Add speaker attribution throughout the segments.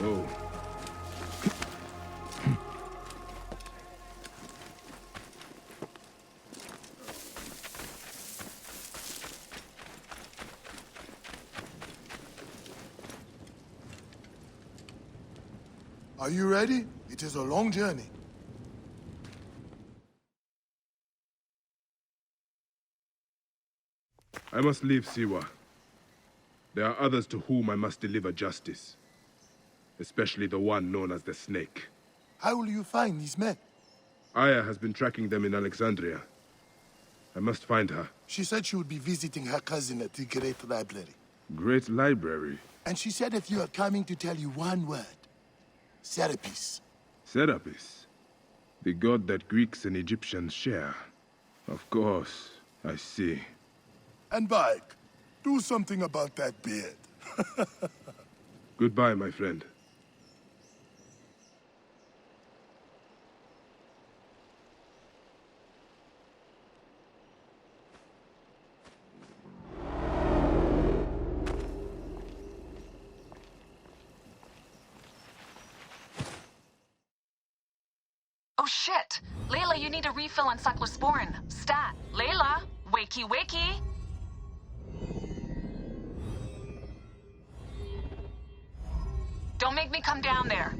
Speaker 1: Whoa.
Speaker 2: Are you ready? It is a long journey.
Speaker 1: I must leave Siwa. There are others to whom I must deliver justice. Especially the one known as the Snake.
Speaker 2: How will you find these men?
Speaker 1: Aya has been tracking them in Alexandria. I must find her.
Speaker 2: She said she would be visiting her cousin at the Great Library.
Speaker 1: Great Library?
Speaker 2: And she said if you are coming to tell you one word. Serapis.
Speaker 1: Serapis? The god that Greeks and Egyptians share. Of course, I see.
Speaker 2: And Bike, do something about that beard.
Speaker 1: Goodbye, my friend.
Speaker 3: Oh shit! Layla, you need a refill on cyclosporin. Stat. Layla! Wakey wakey! Don't make me come down there.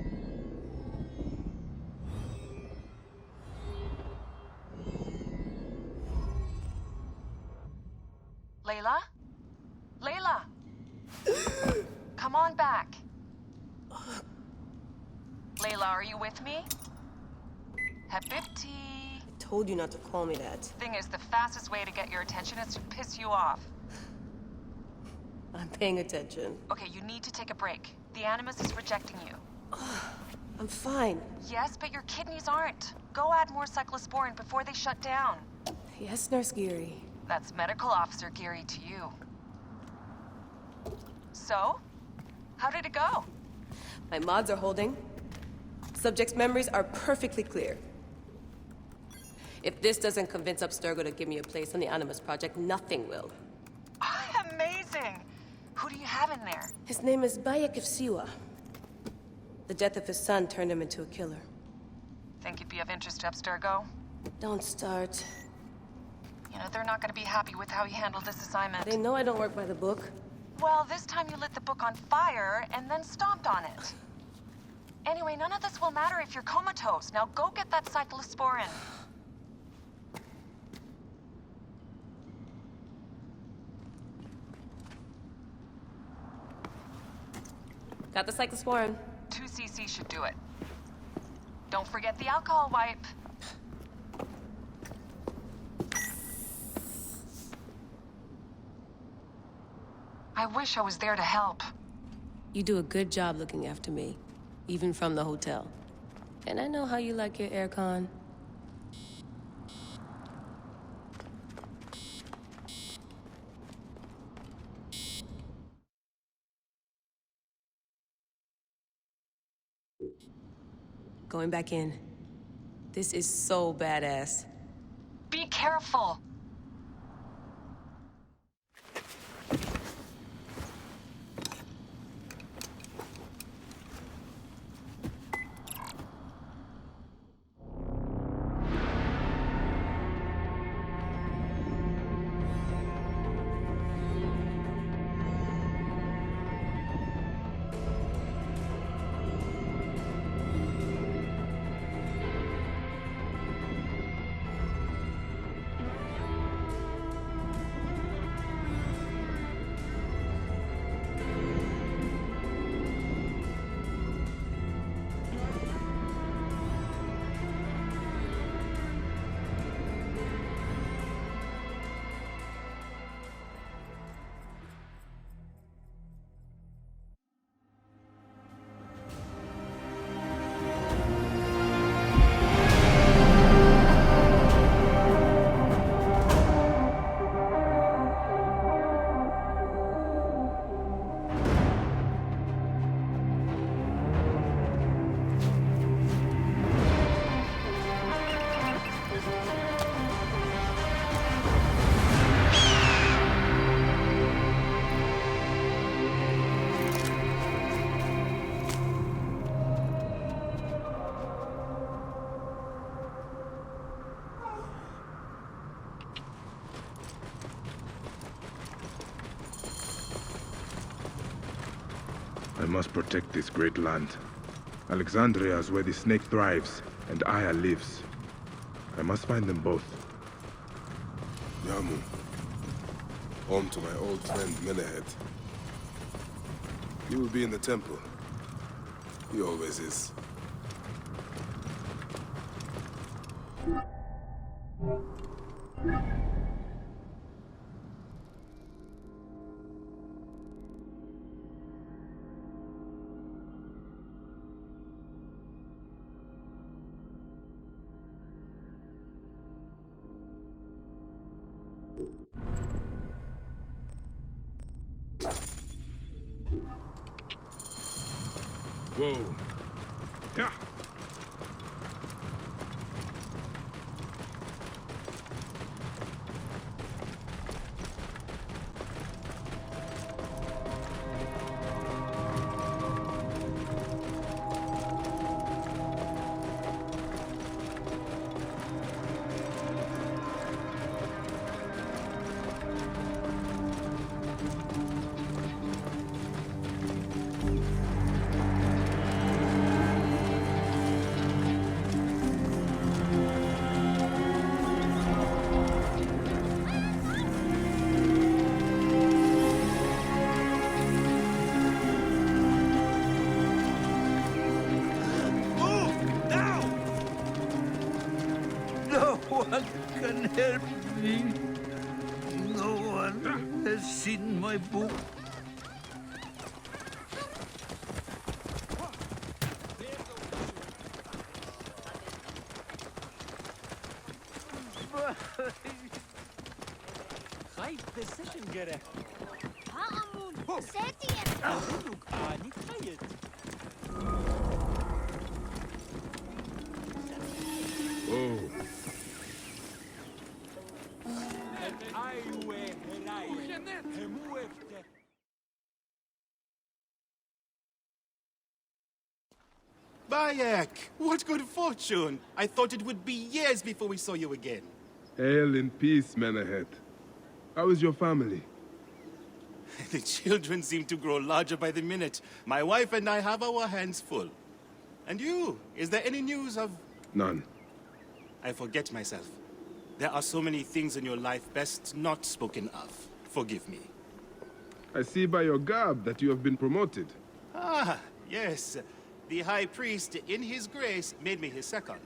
Speaker 3: Layla? Layla! Come on back. Layla, are you with me? Habibti.
Speaker 4: I told you not to call me that.
Speaker 3: Thing is, the fastest way to get your attention is to piss you off.
Speaker 4: I'm paying attention.
Speaker 3: Okay, you need to take a break. The Animus is rejecting you.
Speaker 4: I'm fine.
Speaker 3: Yes, but your kidneys aren't. Go add more cyclosporin before they shut down.
Speaker 4: Yes, Nurse Geary.
Speaker 3: That's Medical Officer Geary to you. So? How did it go?
Speaker 4: My mods are holding. Subject's memories are perfectly clear. If this doesn't convince Abstergo to give me a place on the Animus Project, nothing will.
Speaker 3: Amazing! Who do you have in there?
Speaker 4: His name is Bayek of Siwa. The death of his son turned him into a killer.
Speaker 3: Think he'd be of interest to Abstergo?
Speaker 4: Don't start.
Speaker 3: You know, they're not gonna be happy with how he handled this assignment.
Speaker 4: They know I don't work by the book.
Speaker 3: Well, this time you lit the book on fire and then stomped on it. Anyway, none of this will matter if you're comatose. Now go get that cyclosporin.
Speaker 4: Got the cyclosporin.
Speaker 3: 2 cc should do it. Don't forget the alcohol wipe. I wish I was there to help.
Speaker 4: You do a good job looking after me, even from the hotel. And I know how you like your aircon. Going back in. This is so badass.
Speaker 3: Be careful.
Speaker 1: I must protect this great land. Alexandria is where the snake thrives, and Aya lives. I must find them both.
Speaker 5: Yamu. Home to my old friend Menehet. He will be in the temple. He always is.
Speaker 1: Whoa. Yeah.
Speaker 6: No one can help me. No one has seen my book.
Speaker 7: خايف بالسيشن جرى
Speaker 8: ها أمون ساتي
Speaker 7: أقولك أني خايف
Speaker 1: Oh.
Speaker 7: أيوة هلاي هموفت
Speaker 2: Bayek! What good fortune! I thought it would be years before we saw you again.
Speaker 1: Hail in peace, Menehet. How is your family?
Speaker 2: The children seem to grow larger by the minute. My wife and I have our hands full. And you? Is there any news of...
Speaker 1: None.
Speaker 2: I forget myself. There are so many things in your life best not spoken of. Forgive me.
Speaker 1: I see by your garb that you have been promoted.
Speaker 2: Ah, yes. The High Priest, in his grace, made me his second.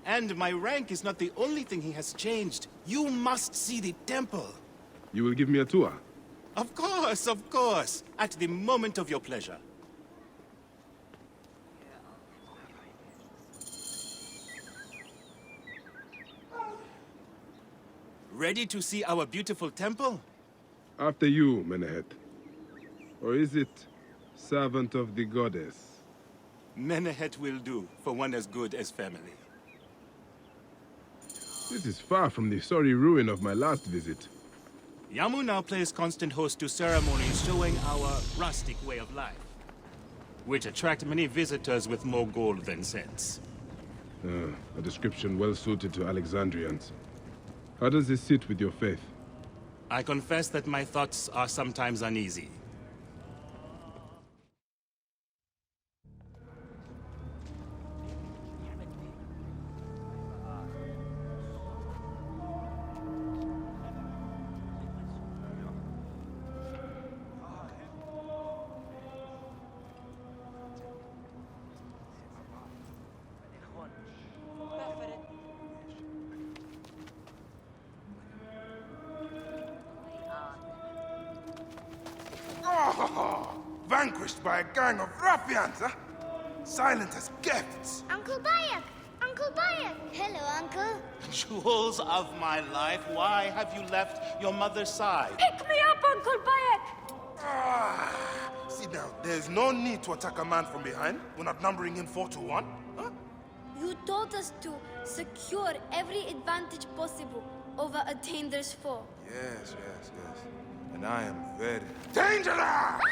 Speaker 2: And my rank is not the only thing he has changed. You must see the temple.
Speaker 1: You will give me a tour?
Speaker 2: Of course. At the moment of your pleasure. Ready to see our beautiful temple?
Speaker 1: After you, Menehet. Or is it servant of the goddess?
Speaker 2: Menehet will do for one as good as family.
Speaker 1: This is far from the sorry ruin of my last visit.
Speaker 2: Yamu now plays constant host to ceremonies showing our rustic way of life, which attract many visitors with more gold than sense.
Speaker 1: A description well suited to Alexandrians. How does this sit with your faith?
Speaker 2: I confess that my thoughts are sometimes uneasy.
Speaker 5: Vanquished by a gang of ruffians, huh? Silent as gifts.
Speaker 8: Uncle Bayek! Uncle Bayek! Hello, Uncle.
Speaker 2: Jewels of my life, why have you left your mother's side?
Speaker 8: Pick me up, Uncle Bayek!
Speaker 5: Sit down. There's no need to attack a man from behind. We're not numbering him 4-1. Huh?
Speaker 8: You taught us to secure every advantage possible over a dangerous foe.
Speaker 5: Yes. And I am very dangerous!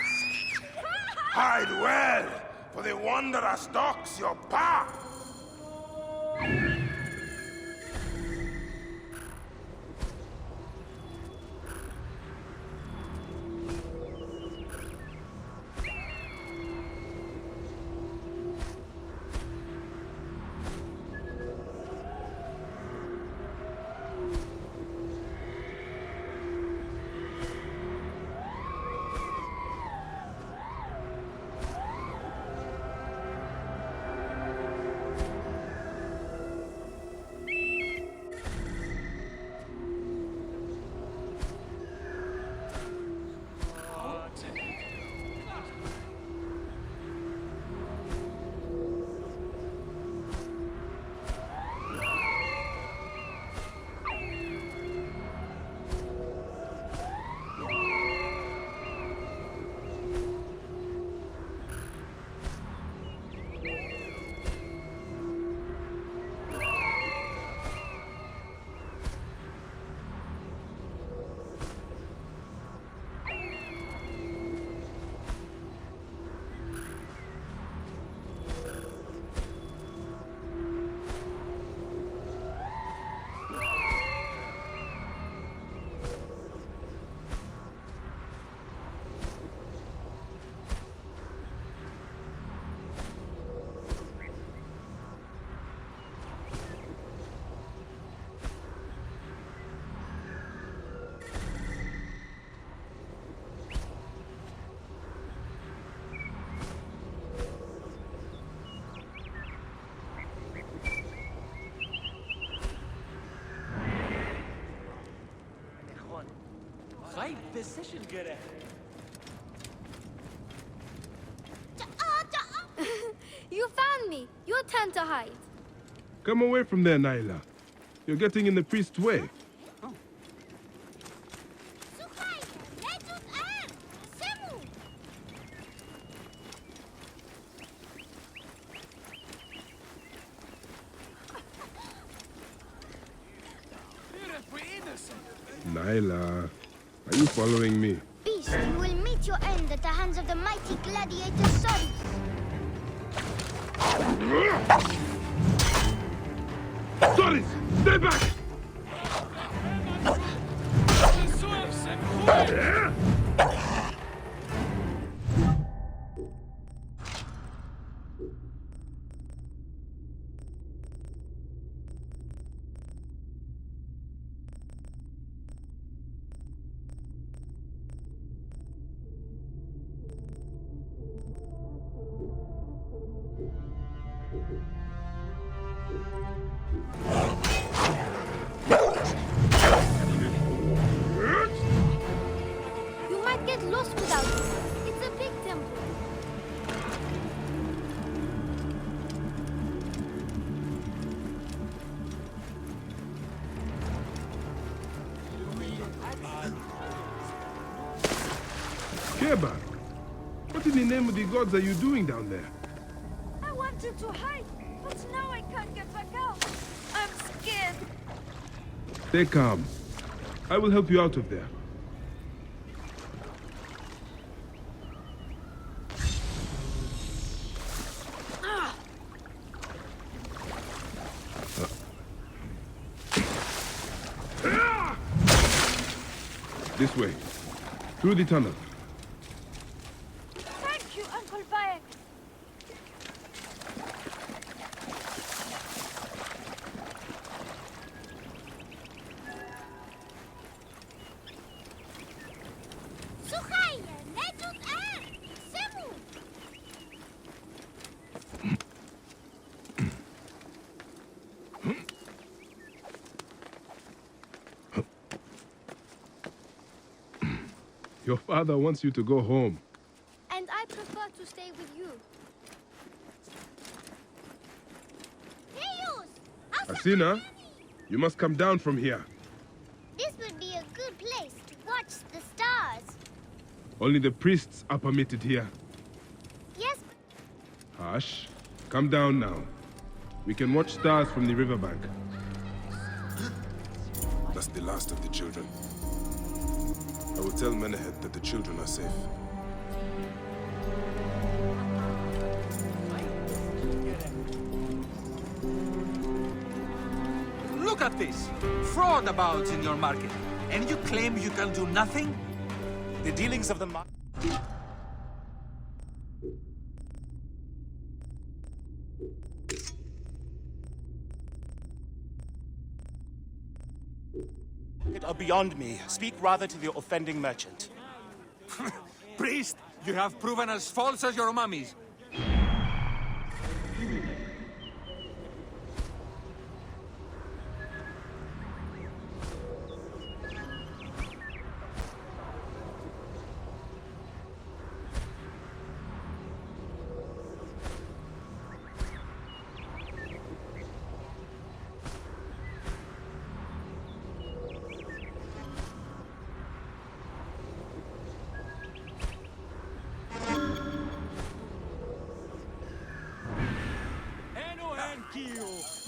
Speaker 5: Hide well, for the wanderer stalks your path.
Speaker 7: خايف بالسيشن gerecht.
Speaker 8: You found me. Your turn to hide.
Speaker 1: Come away from there, Naila. You're getting in the priest's way. Naila, are you following me?
Speaker 8: Beast, you will meet your end at the hands of the mighty gladiator Sodus.
Speaker 1: Sorry! Stay back!
Speaker 8: You might get lost without it. It's a big temple.
Speaker 1: Keba, what in the name of the gods are you doing down there?
Speaker 8: I wanted to hide, but now I can't get back out. I'm scared.
Speaker 1: Stay calm. I will help you out of there. This way. Through the tunnel.
Speaker 8: Thank you, Uncle Bayek. Słuchaj, leciut Semu!
Speaker 1: Your father wants you to go home.
Speaker 8: And I prefer to stay with you.
Speaker 1: Asina, you must come down from here.
Speaker 8: This would be a good place to watch the stars.
Speaker 1: Only the priests are permitted here.
Speaker 8: Yes,
Speaker 1: Hush. Come down now. We can watch stars from the riverbank.
Speaker 5: That's the last of the children. I will tell Menehet that the children are safe.
Speaker 6: Look at this! Fraudabouts in your market. And you claim you can do nothing?
Speaker 2: The dealings of the are beyond me. Speak rather to the offending merchant.
Speaker 6: Priest, you have proven as false as your mummies.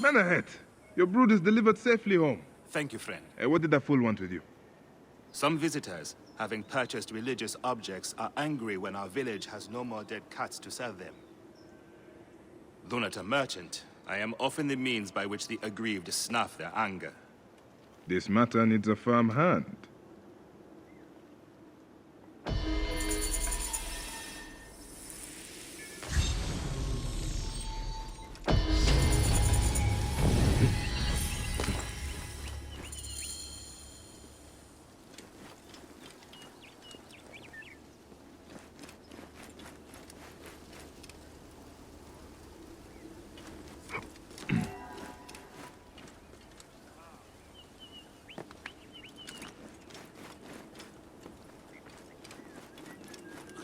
Speaker 1: Menehet, your brood is delivered safely home.
Speaker 2: Thank you, friend.
Speaker 1: What did that fool want with you?
Speaker 2: Some visitors, having purchased religious objects, are angry when our village has no more dead cats to sell them. Though not a merchant, I am often the means by which the aggrieved snuff their anger.
Speaker 1: This matter needs a firm hand.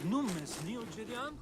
Speaker 7: Nummes nio Jedian?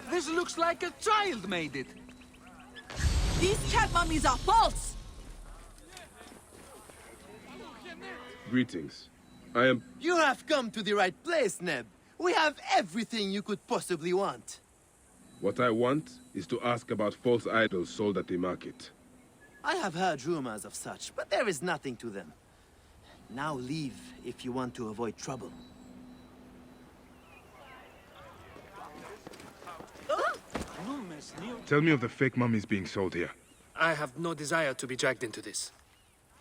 Speaker 6: This looks like a child made it.
Speaker 9: These cat mummies are false!
Speaker 1: Greetings. I am...
Speaker 10: You have come to the right place, Neb. We have everything you could possibly want.
Speaker 1: What I want is to ask about false idols sold at the market.
Speaker 10: I have heard rumors of such, but there is nothing to them. Now leave if you want to avoid trouble.
Speaker 1: Tell me of the fake mummies being sold here.
Speaker 11: I have no desire to be dragged into this.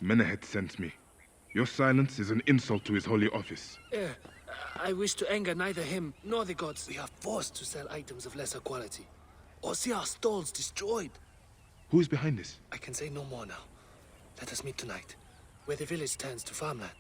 Speaker 1: Menehet sent me. Your silence is an insult to his holy office.
Speaker 11: I wish to anger neither him nor the gods. We are forced to sell items of lesser quality, or see our stalls destroyed.
Speaker 1: Who is behind this?
Speaker 11: I can say no more now. Let us meet tonight, where the village turns to farmland.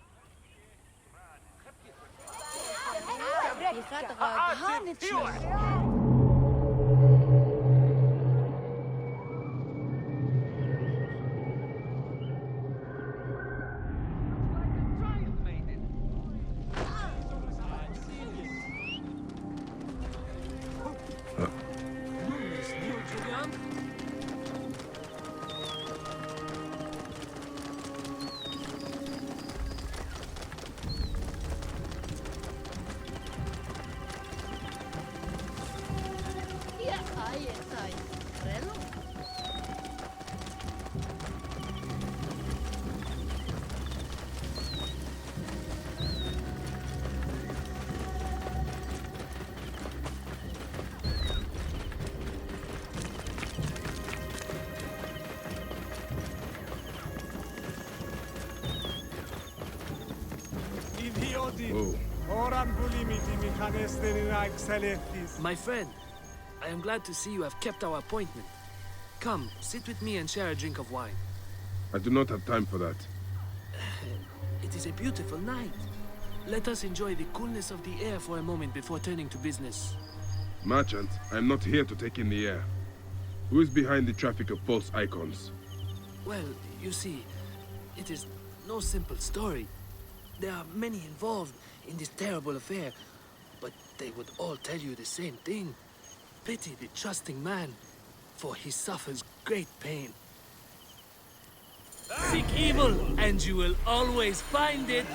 Speaker 11: My friend, I am glad to see you have kept our appointment. Come, sit with me and share a drink of wine.
Speaker 1: I do not have time for that.
Speaker 11: It is a beautiful night. Let us enjoy the coolness of the air for a moment before turning to business.
Speaker 1: Merchant, I am not here to take in the air. Who is behind the traffic of false icons?
Speaker 11: Well, you see, it is no simple story. There are many involved in this terrible affair, but they would all tell you the same thing. Pity the trusting man, for he suffers great pain. Seek evil, and you will always find it.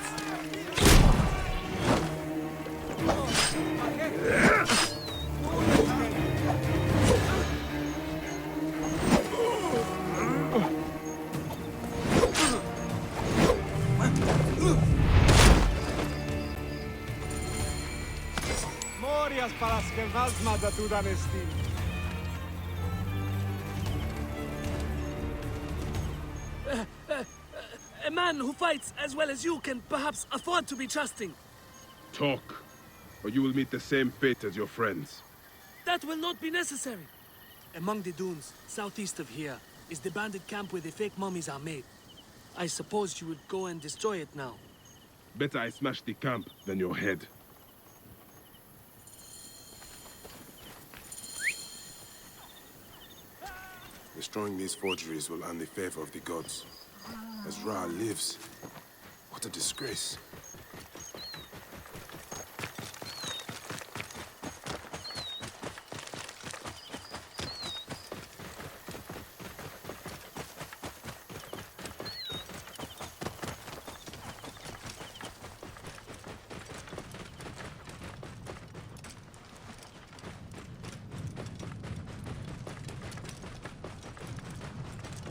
Speaker 11: A man who fights as well as you can perhaps afford to be trusting.
Speaker 1: Talk, or you will meet the same fate as your friends.
Speaker 11: That will not be necessary. Among the dunes, southeast of here, is the bandit camp where the fake mummies are made. I suppose you would go and destroy it now.
Speaker 1: Better I smash the camp than your head.
Speaker 5: Destroying these forgeries will earn the favor of the gods. As Ra lives, what a disgrace.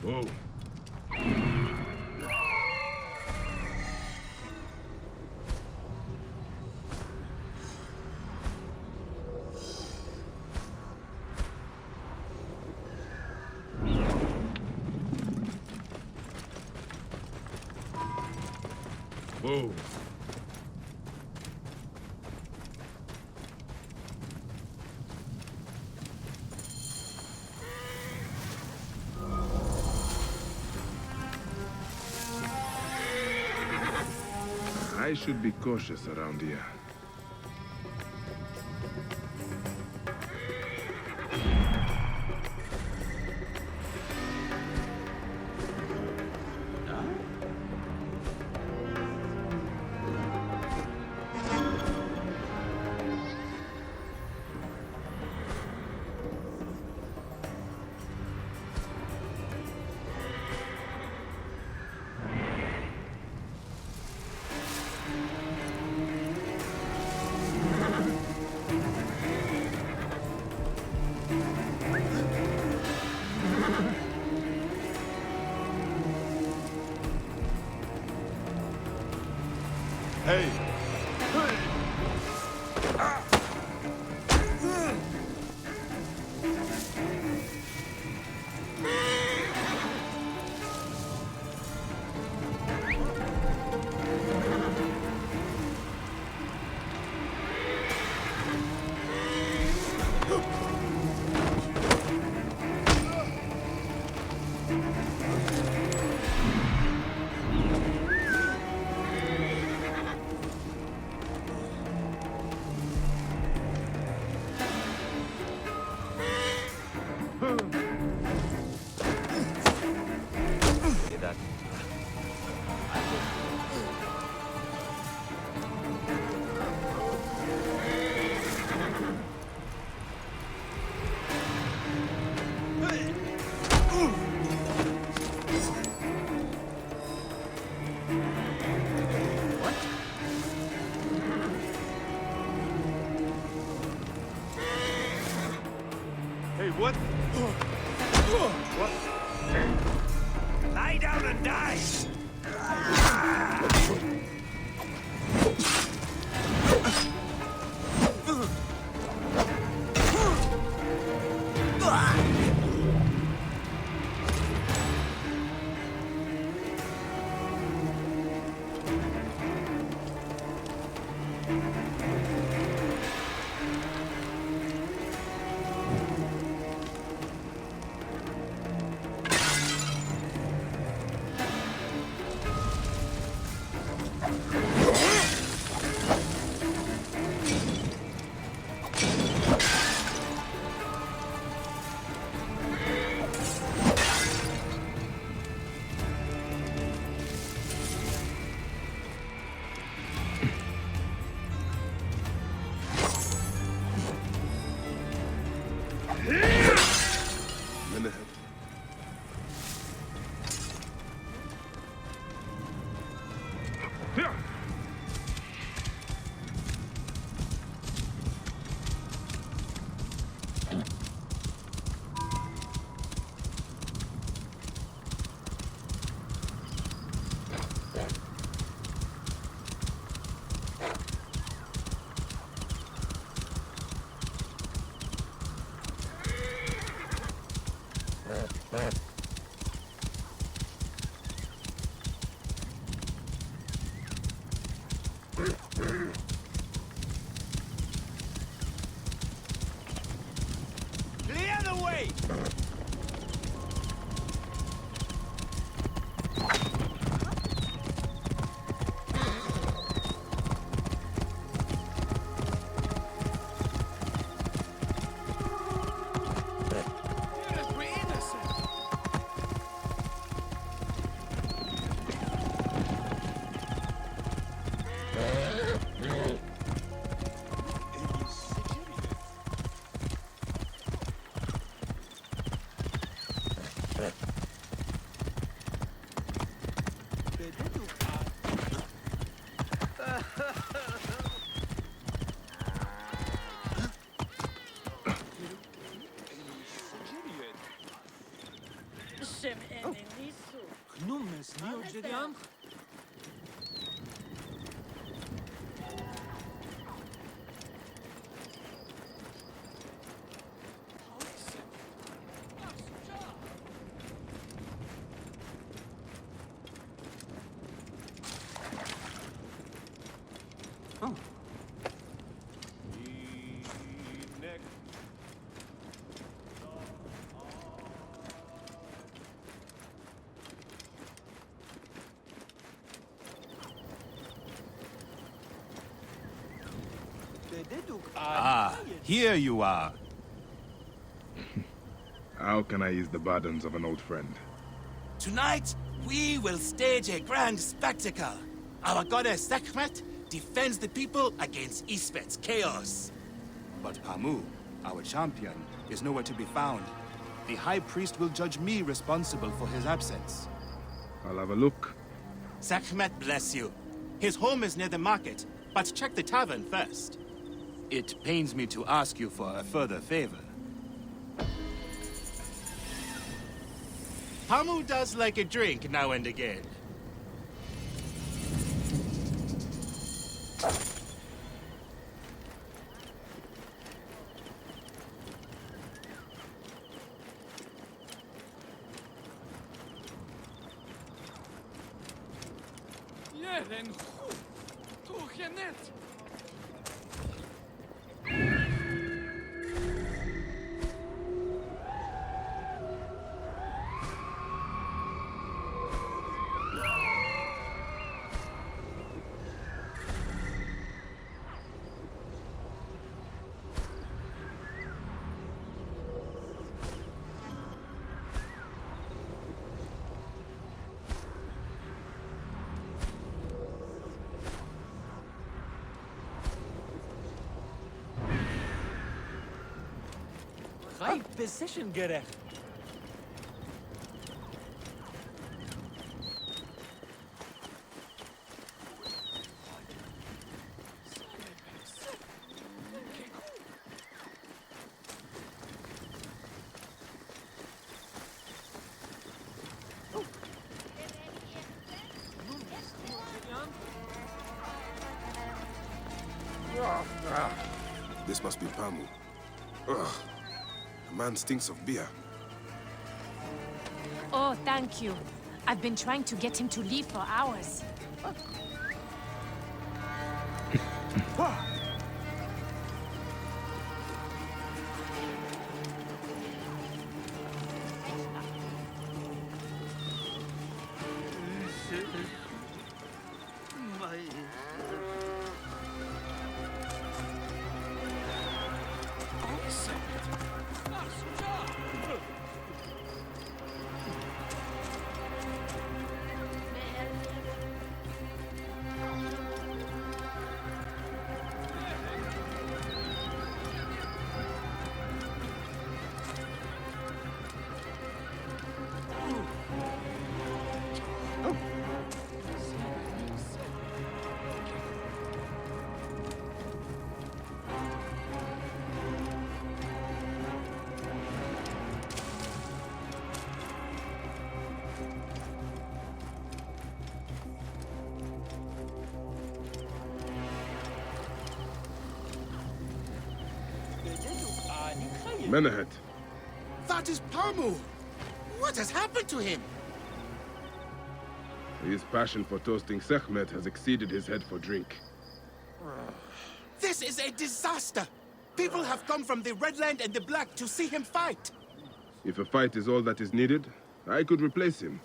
Speaker 1: Whoa. Whoa. I should be cautious around here.
Speaker 5: Hey!
Speaker 7: What? What? Lie down and die! Clear the way!
Speaker 2: Ah, here you are.
Speaker 1: How can I ease the burdens of an old friend?
Speaker 2: Tonight, we will stage a grand spectacle. Our goddess Sekhmet defends the people against Isfet's chaos. But Pamu, our champion, is nowhere to be found. The High Priest will judge me responsible for his absence.
Speaker 1: I'll have a look.
Speaker 2: Sekhmet bless you. His home is near the market, but check the tavern first. It pains me to ask you for a further favor. Pamu does like a drink now and again.
Speaker 11: Right position gerecht.
Speaker 5: This must be Pamu. Ugh. The man stinks of beer.
Speaker 12: Oh, thank you. I've been trying to get him to leave for hours.
Speaker 1: Menahet.
Speaker 2: That is Pamu! What has happened to him?
Speaker 1: His passion for toasting Sekhmet has exceeded his head for drink.
Speaker 7: This is a disaster! People have come from the Red Land and the Black to see him fight!
Speaker 1: If a fight is all that is needed, I could replace him.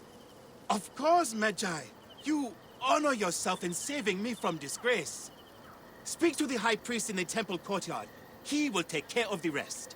Speaker 7: Of course, Magi. You honor yourself in saving me from disgrace. Speak to the High Priest in the temple courtyard. He will take care of the rest.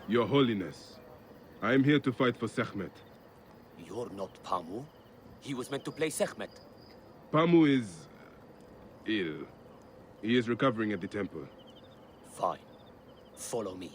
Speaker 1: Your Holiness, I am here to fight for Sekhmet.
Speaker 13: You're not Pamu. He was meant to play Sekhmet.
Speaker 1: Pamu is ill. He is recovering at the temple.
Speaker 13: Fine. Follow me.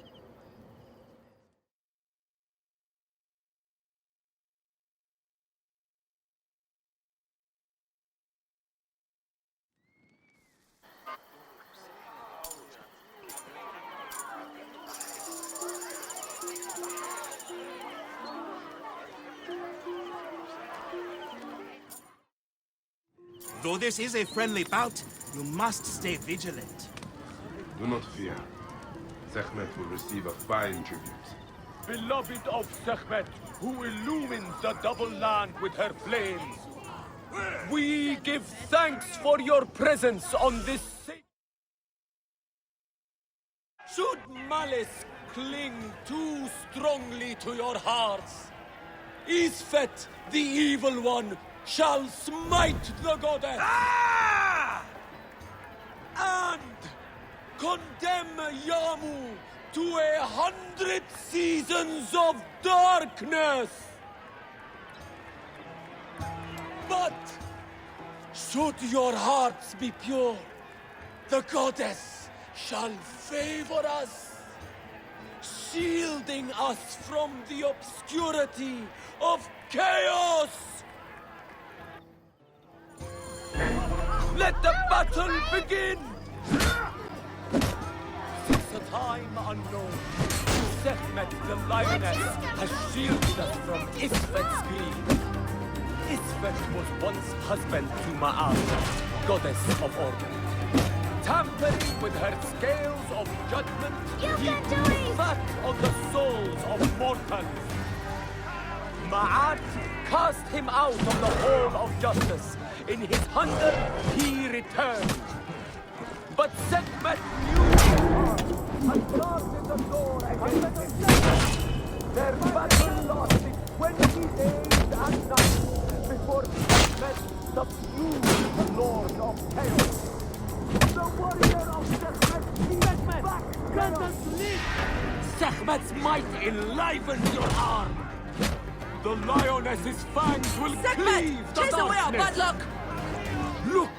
Speaker 7: Though this is a friendly bout, you must stay vigilant.
Speaker 1: Do not fear. Sekhmet will receive a fine tribute.
Speaker 14: Beloved of Sekhmet, who illumines the double land with her flames, we give thanks for your presence on this Should malice cling too strongly to your hearts, Isfet, the evil one, shall smite the goddess and condemn Yamu to 100 seasons of darkness. But should your hearts be pure, the goddess shall favor us, shielding us from the obscurity of chaos. Let the battle begin! Since a time unknown, Sekhmet the lioness has shielded us from Isfet's greed. Isfet was once husband to Ma'at, goddess of order. Tampering with her scales of judgment, he grew fat on the souls of mortals. Ma'at cast him out of the hall of justice. In his hunger, he returned. But Sekhmet knew and guarded the door against him. Their battle lasted 20 days and nights before Sekhmet subdued the Lord of Chaos. The warrior of Sekhmet, back, grant us live! Sekhmet's might enlivens your arm. The lioness's fangs will cleave the
Speaker 9: chase away our bad
Speaker 14: darkness.
Speaker 9: luck!
Speaker 14: Look,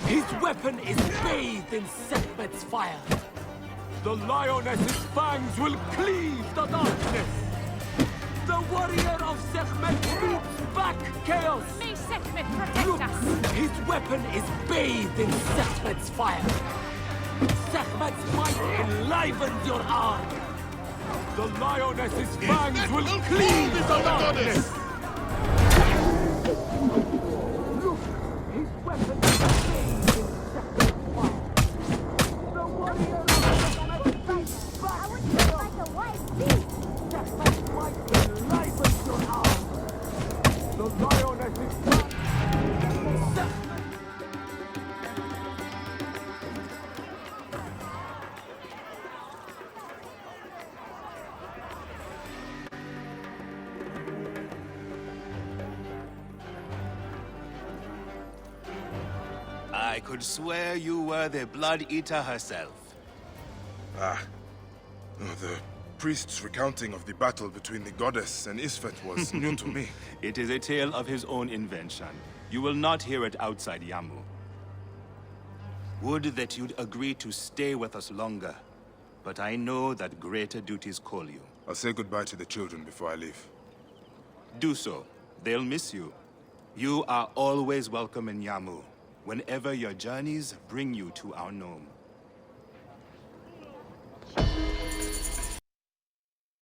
Speaker 14: his weapon is bathed in Sekhmet's fire. The lioness's fangs will cleave the darkness. The warrior of Sekhmet beats back chaos.
Speaker 12: May Sekhmet protect
Speaker 14: Look,
Speaker 12: us.
Speaker 14: his weapon is bathed in Sekhmet's fire. Sekhmet's might enlivens your arm. The lioness's fangs will cleave the darkness. Look, his weapon is bathed in Sekhmet's fire. The warrior of Sekhmet beats back chaos. Sekhmet's might enlivens your arm. The lioness's fangs.
Speaker 2: I could swear you were the Blood Eater herself.
Speaker 5: The priest's recounting of the battle between the goddess and Isfet was new to me.
Speaker 2: It is a tale of his own invention. You will not hear it outside Yamu. Would that you'd agree to stay with us longer, but I know that greater duties call you.
Speaker 5: I'll say goodbye to the children before I leave.
Speaker 2: Do so. They'll miss you. You are always welcome in Yamu, whenever your journeys bring you to our gnome.